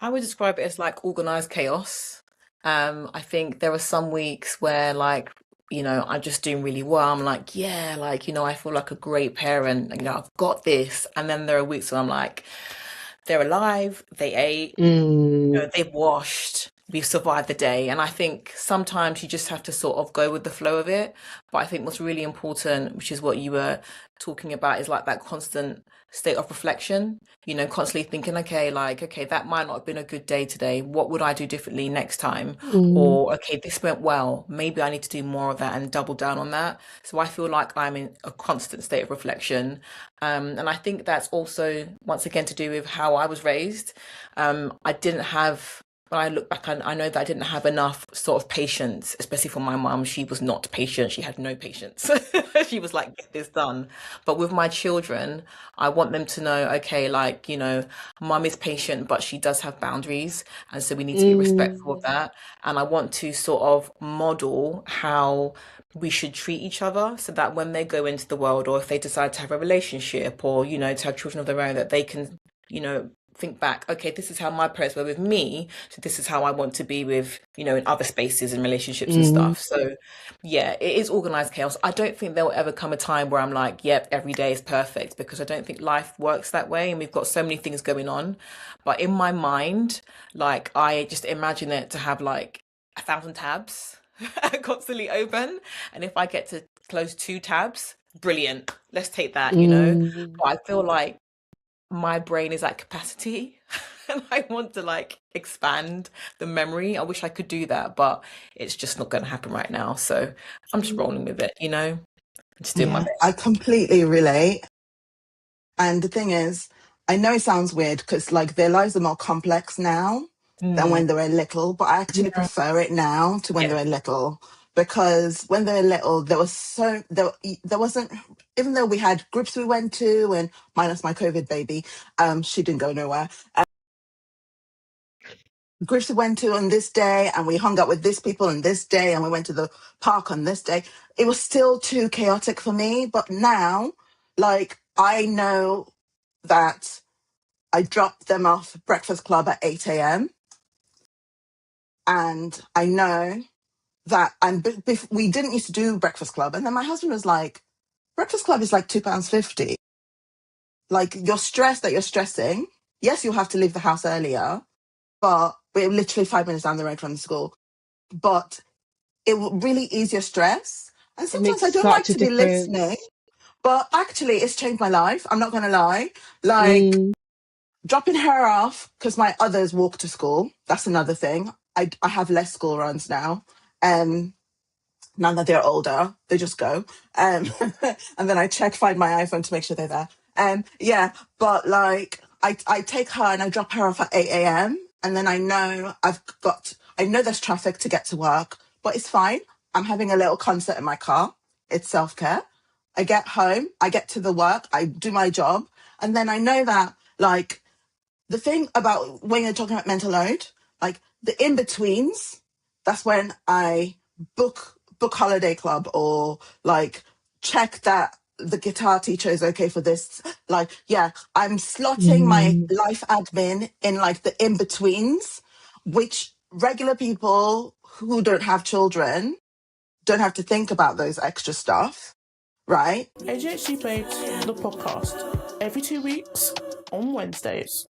I would describe it as like organized chaos. I think there are some weeks where I'm just doing really well. I'm like, yeah, I feel like a great parent, I've got this. And then there are weeks where I'm like, they're alive, they ate, Mm, they've washed, we've survived the day. And I think sometimes you just have to sort of go with the flow of it. But I think what's really important, which is what you were talking about, is like that constant state of reflection, constantly thinking, okay, okay, that might not have been a good day today. What would I do differently next time? mm, Or, okay, this went well. Maybe I need to do more of that and double down on that. So I feel like I'm in a constant state of reflection. And I think that's also, once again, to do with how I was raised. I didn't have, when I look back, I know that I didn't have enough sort of patience, especially for my mum. She was not patient. She had no patience. She was like, get this done. But with my children, I want them to know, okay, mum is patient, but she does have boundaries. And so we need to be respectful of mm. that. And I want to sort of model how we should treat each other so that when they go into the world, or if they decide to have a relationship, or, to have children of their own, that they can, think back, okay, this is how my parents were with me, so this is how I want to be with, in other spaces and relationships and Mm. stuff. So yeah, it is organized chaos. I don't think there will ever come a time where I'm like, yep, every day is perfect, because I don't think life works that way, and we've got so many things going on. But in my mind, I just imagine it to have like 1,000 tabs constantly open, and if I get to close two tabs, brilliant, let's take that. Mm. But I feel like my brain is at capacity and I want to expand the memory. I wish I could do that, but it's just not going to happen right now. So I'm just rolling with it. I'm just doing my Yeah, I best. completely relate. And the thing is, I know it sounds weird because like their lives are more complex now than Mm, when they were little, but I actually yeah, prefer it now to when yeah, they were little because when they were little, there wasn't, even though we had groups we went to and minus my COVID baby, she didn't go nowhere. Groups we went to on this day and we hung out with this people on this day and we went to the park on this day. It was still too chaotic for me, but now, like, I know that I dropped them off at Breakfast Club at 8 a.m. And I know that we didn't used to do Breakfast Club. And then my husband was like, Breakfast Club is like £2.50. Like, you're stressed that you're stressing. Yes, you'll have to leave the house earlier, but we're literally 5 minutes down the road from the school. But it will really ease your stress. And It sometimes makes I don't like such a to be listening, difference. but actually, it's changed my life. I'm not going to lie. Like, Mm, dropping her off because my others walk to school. That's another thing. I have less school runs now. Um, now that they're older, they just go. Um, and then I find my iPhone to make sure they're there. Yeah, but like I take her and I drop her off at 8 a.m. And then I know there's traffic to get to work, but it's fine. I'm having a little concert in my car. It's self-care. I get home, I get to the work, I do my job. And then I know that like the thing about when you're talking about mental load, like the in betweens, that's when I book holiday club or like check that the guitar teacher is okay for this. Like, yeah, I'm slotting my mm. life admin in like the in betweens, which regular people who don't have children don't have to think about those extra stuff, right? ADHD Babes, the podcast, every 2 weeks on Wednesdays.